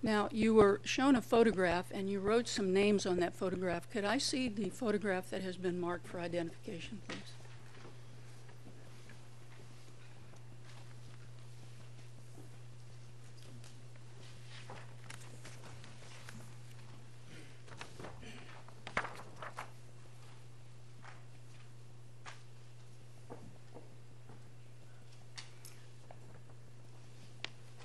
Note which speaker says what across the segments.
Speaker 1: Now, you were shown a photograph and you wrote some names on that photograph. Could I see the photograph that has been marked for identification, please?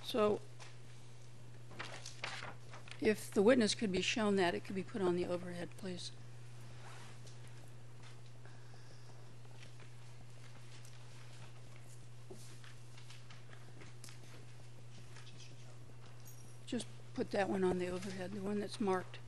Speaker 1: So, if the witness could be shown that, it could be put on the overhead, please. Just put that one on the overhead, the one that's marked.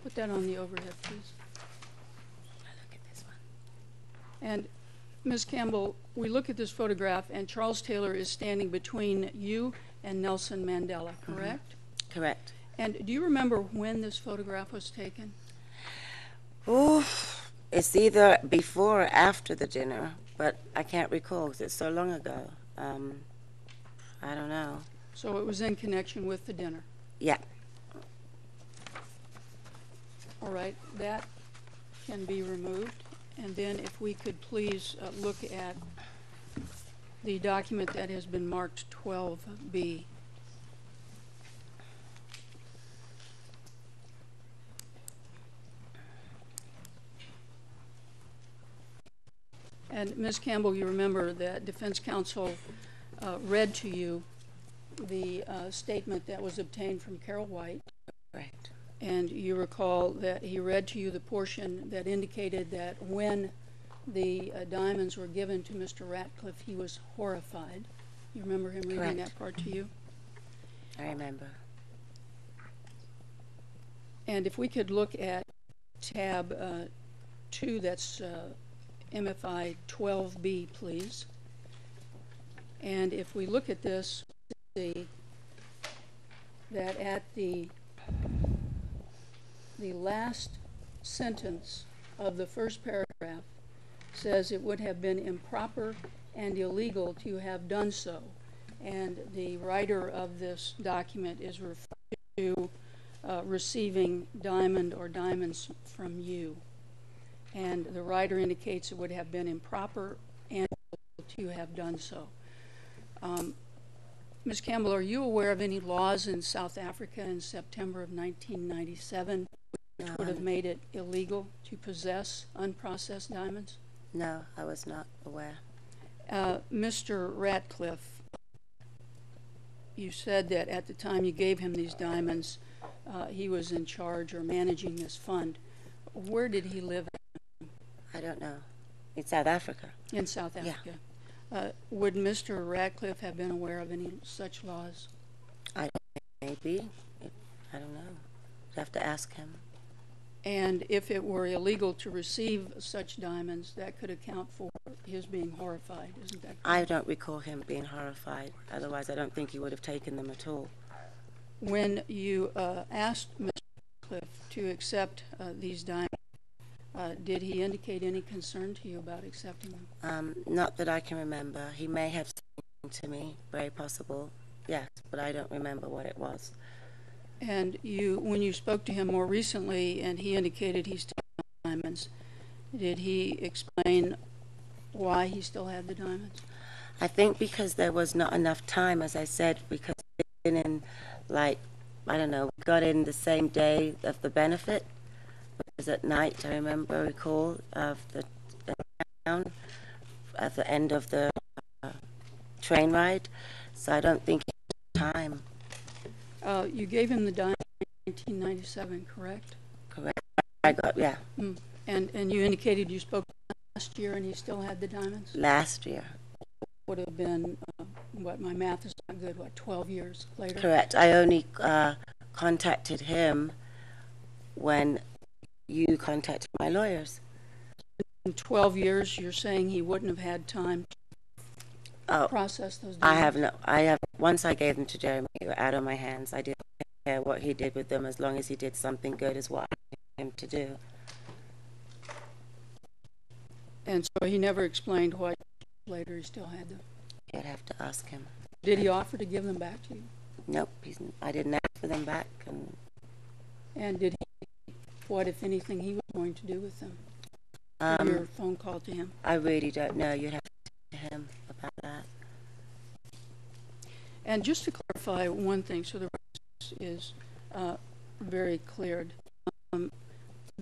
Speaker 1: Put that on the overhead, please.
Speaker 2: Look at this one.
Speaker 1: And Ms. Campbell, we look at this photograph and Charles Taylor is standing between you and Nelson Mandela, correct?
Speaker 2: Correct.
Speaker 1: And do you remember when this photograph was taken?
Speaker 2: Oh, it's either before or after the dinner, but I can't recall because it's so long ago. I don't know.
Speaker 1: So it was in connection with the dinner.
Speaker 2: Yeah.
Speaker 1: All right, that can be removed. And then if we could please look at the document that has been marked 12B. And Ms. Campbell, you remember that defense counsel read to you the statement that was obtained from Carol White.
Speaker 2: Right.
Speaker 1: And you recall that he read to you the portion that indicated that when the diamonds were given to Mr. Ratcliffe, he was horrified. You remember him reading
Speaker 2: Correct.
Speaker 1: that part to you?
Speaker 2: I remember.
Speaker 1: And if we could look at tab 2, that's MFI 12B, please. And if we look at this, we see that at the last sentence of the first paragraph says it would have been improper and illegal to have done so. And the writer of this document is referring to receiving diamond or diamonds from you. And the writer indicates it would have been improper and illegal to have done so. Ms. Campbell, are you aware of any laws in South Africa in September of 1997 which would have made it illegal to possess unprocessed diamonds?
Speaker 2: No, I was not aware.
Speaker 1: Mr. Ratcliffe, you said that at the time you gave him these diamonds, he was in charge or managing this fund. Where did he live?
Speaker 2: I don't know. In South Africa.
Speaker 1: In South Africa. Would Mr. Ratcliffe have been aware of any such laws?
Speaker 2: Maybe. I don't know. You'd have to ask him.
Speaker 1: And if it were illegal to receive such diamonds, that could account for his being horrified, isn't that correct?
Speaker 2: I don't recall him being horrified. Otherwise, I don't think he would have taken them at all.
Speaker 1: When you asked Mr. Ratcliffe to accept these diamonds, did he indicate any concern to you about accepting them?
Speaker 2: Not that I can remember. He may have said something to me, very possible, yes, but I don't remember what it was.
Speaker 1: And when you spoke to him more recently and he indicated he still had the diamonds, did he explain why he still had the diamonds?
Speaker 2: I think because there was not enough time, as I said, because we'd been in, like, I don't know, we got in the same day of the benefit. It was at night, I recall, of the town, at the end of the train ride. So I don't think he had time.
Speaker 1: You gave him the diamond in 1997, correct?
Speaker 2: Correct. I got, yeah.
Speaker 1: And you indicated you spoke last year and he still had the diamonds?
Speaker 2: Last year.
Speaker 1: Would have been what, my math is not good, what, 12 years later?
Speaker 2: Correct. I only contacted him when you contacted my lawyers.
Speaker 1: In 12 years, you're saying he wouldn't have had time to process those documents?
Speaker 2: Once I gave them to Jeremy, they were out of my hands. I didn't care what he did with them as long as he did something good is what I wanted him to do.
Speaker 1: And so he never explained why later he still had them?
Speaker 2: You'd have to ask him.
Speaker 1: Did he offer to give them back to you?
Speaker 2: Nope, I didn't ask for them back.
Speaker 1: And did he, what, if anything, he was going to do with them? Your phone call to him?
Speaker 2: I really don't know. You'd have to talk to him about that.
Speaker 1: And just to clarify one thing, so the rest is very cleared.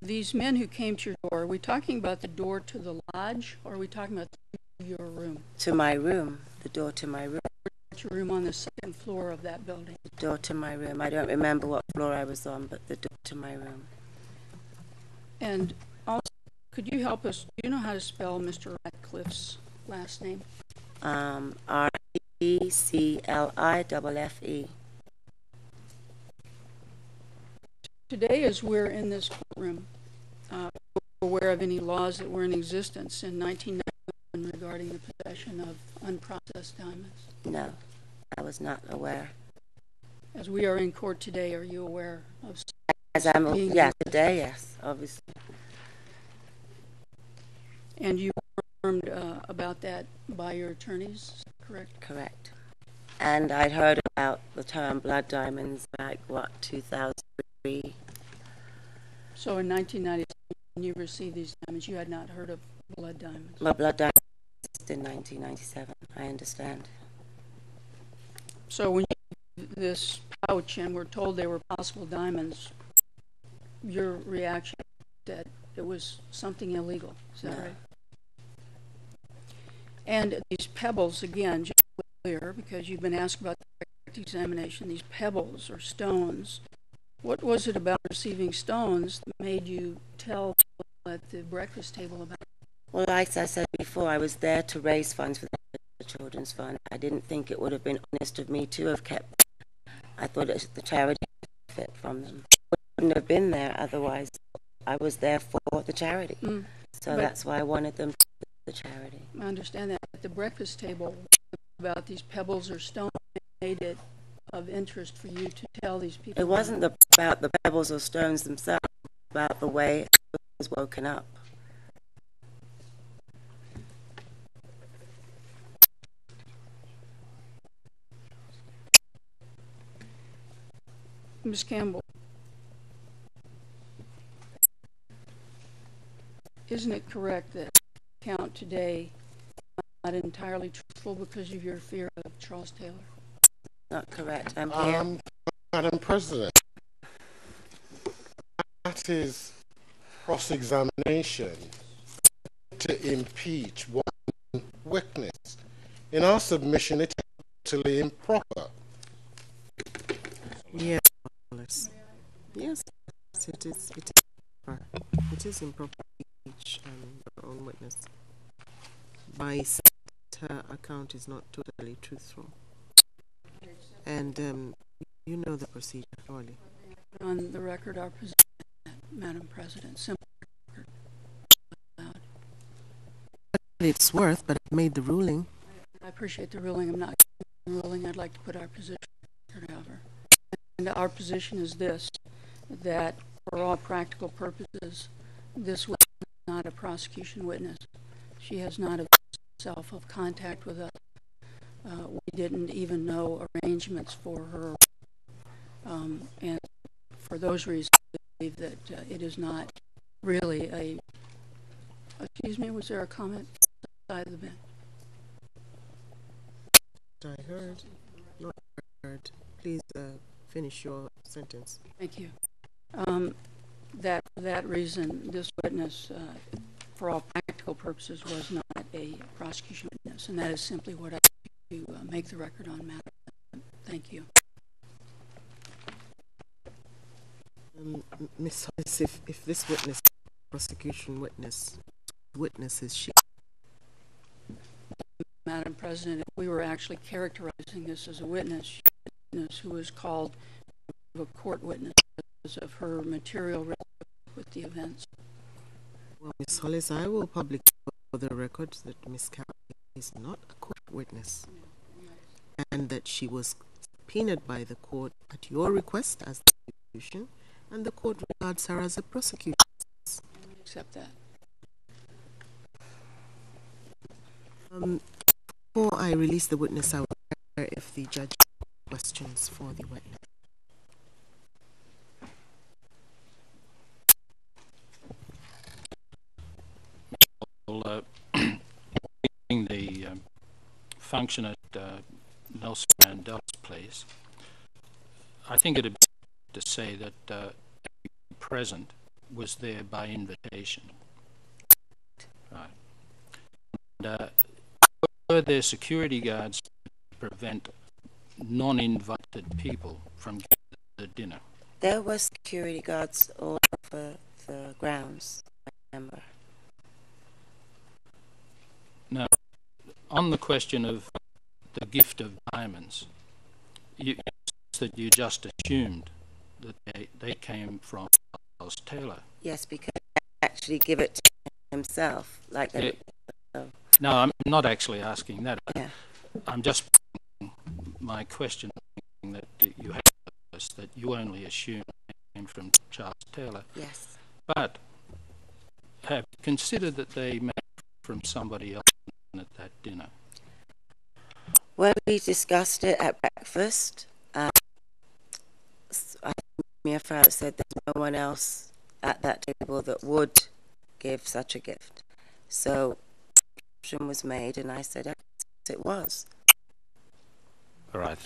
Speaker 1: These men who came to your door, are we talking about the door to the lodge, or are we talking about your room?
Speaker 2: To my room, the door to my room.
Speaker 1: Your room on the second floor of that building?
Speaker 2: The door to my room. I don't remember what floor I was on, but the door to my room. And
Speaker 1: also, could you help us, do you know how to spell Mr. Ratcliffe's last name?
Speaker 2: R-E-C-L-I-F-F-E.
Speaker 1: Today, as we're in this courtroom, aware of any laws that were in existence in 1991 regarding the possession of unprocessed diamonds?
Speaker 2: No, I was not aware.
Speaker 1: As we are in court today, are you aware of?
Speaker 2: Today, yes, obviously.
Speaker 1: And you were informed about that by your attorneys, correct?
Speaker 2: Correct. And I'd heard about the term blood diamonds back, 2003.
Speaker 1: So in 1997, when you received these diamonds, you had not heard of blood diamonds?
Speaker 2: My blood diamonds in 1997, I understand.
Speaker 1: So when you this pouch and were told they were possible diamonds, your reaction that it was something illegal, is that right? And these pebbles, again, just to be clear, because you've been asked about the direct examination, these pebbles or stones, what was it about receiving stones that made you tell people at the breakfast table about it?
Speaker 2: Well, like I said before, I was there to raise funds for the Children's Fund. I didn't think it would have been honest of me to have kept them. I thought the charity would benefit from them. I wouldn't have been there otherwise. I was there for the charity. So that's why I wanted them to the charity.
Speaker 1: I understand that. At the breakfast table, about these pebbles or stones made it of interest for you to tell these people?
Speaker 2: It wasn't about the pebbles or stones themselves, about the way I was woken up.
Speaker 1: Ms. Campbell, isn't it correct that the account today is not entirely truthful because of your fear of Charles Taylor?
Speaker 2: Not correct. I'm here.
Speaker 3: Madam President, that is cross-examination to impeach one witness. In our submission, it's totally improper.
Speaker 4: Yes, yes, it is. It is improper to impeach your own witness by saying that her account is not totally truthful. And you know the procedure, surely.
Speaker 1: On the record, our position, Madam President, simple record.
Speaker 4: It's worth, but I made the ruling.
Speaker 1: I appreciate the ruling. I'm not the ruling. I'd like to put our position on record, however. And our position is this, that for all practical purposes, this was not a prosecution witness. She has not availed herself of contact with us. We didn't even know arrangements for her, and for those reasons, I believe that it is not really a, excuse me, was there a comment outside of the bench?
Speaker 4: I heard, not heard. Please finish your sentence.
Speaker 1: Thank you. That for that reason, this witness, for all practical purposes, was not a prosecution witness, and that is simply what I to make the record on, Madam. Thank you.
Speaker 4: Ms. Hollis, if this witness is a prosecution witness is she?
Speaker 1: Madam Madam President, if we were actually characterizing this as a witness who was called a court witness because of her material relationship with the events.
Speaker 4: Well, Ms. Hollis, I will publicly for the record that Ms. Carroll is not a court witness, and that she was subpoenaed by the court at your request as the prosecution, and the court regards her as a prosecutor.
Speaker 1: Accept that.
Speaker 4: Before I release the witness, I will wonder if the judge has questions for the witness.
Speaker 5: Well, the function at Nelson Mandela's place, I think it'd be to say that every present was there by invitation. Right. And, were there security guards to prevent non-invited people from getting the dinner?
Speaker 2: There were security guards all over the grounds, I remember.
Speaker 5: Now, on the question of the gift of diamonds, you you just assumed that they came from Charles Taylor.
Speaker 2: Yes, because he actually give it to himself, like that.
Speaker 5: No, I'm not actually asking that.
Speaker 2: Yeah.
Speaker 5: I'm just my question that you have is that you only assume it came from Charles Taylor.
Speaker 2: Yes.
Speaker 5: But have you considered that they may have from somebody else at that dinner?
Speaker 2: When we discussed it at breakfast, Mia Farrow said there's no one else at that table that would give such a gift. So option was made, and I said, yes, it was.
Speaker 5: All right.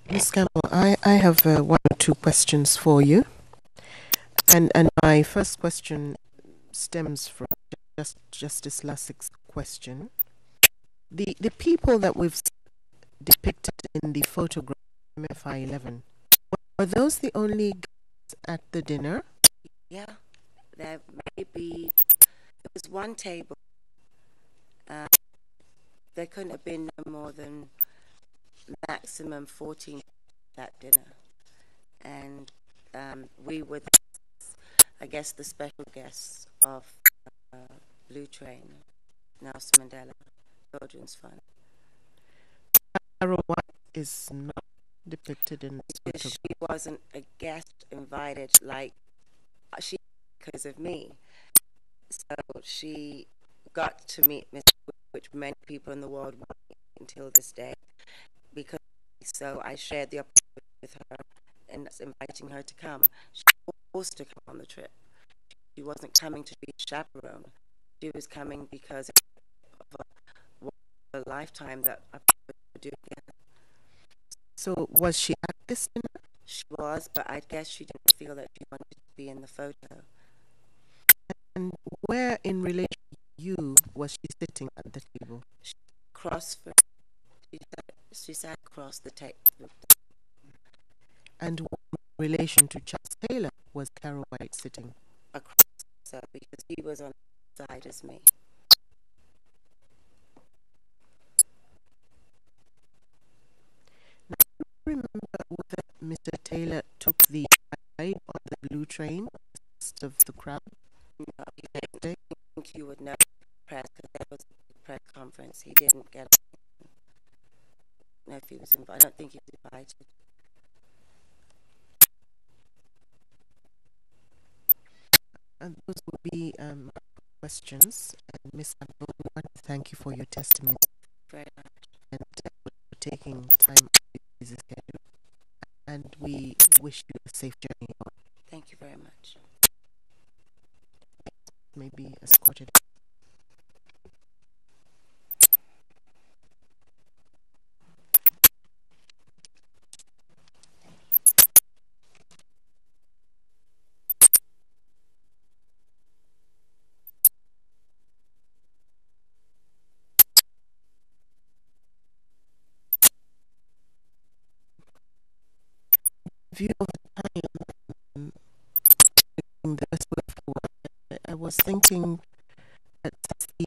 Speaker 4: Ms. Campbell, I have one or two questions for you. And my first question stems from Justice Lassik's question. The people that we've depicted in the photograph MFI 11, were those the only guests at the dinner?
Speaker 2: Yeah, there may be, it was one table. There couldn't have been no more than maximum 14 at that dinner. And we were, I guess, the special guests of Blue Train, Nelson Mandela Children's Fund.
Speaker 4: Carol White is not depicted in this
Speaker 2: Because
Speaker 4: photograph.
Speaker 2: she wasn't a guest invited like she because of me. So she got to meet Miss, which many people in the world want until this day. Because so I shared the opportunity with her and inviting her to come. She was forced to come on the trip. She wasn't coming to be a chaperone. She was coming because of a lifetime that I would do again.
Speaker 4: So was she at this dinner?
Speaker 2: She was, but I guess she didn't feel that she wanted to be in the photo.
Speaker 4: And where in relation to you was she sitting at the table?
Speaker 2: She sat across the table.
Speaker 4: And what in relation to Charles Taylor was Carol White sitting?
Speaker 2: Across, so because he was on the side as me.
Speaker 4: Remember whether Mr. Taylor took the ride on the Blue Train, the rest of the crowd?
Speaker 2: No, I think you would know press because that was a press conference. He didn't get. I don't know if he was invited. I don't think he was invited.
Speaker 4: And those would be questions. And Ms. Campbell, we want to thank you for your testimony
Speaker 2: Very much.
Speaker 4: and for taking time out of your busy schedule. And we wish you a safe journey.
Speaker 2: Thank you very much.
Speaker 4: Maybe escorted. View of the time, the best way forward, I was was thinking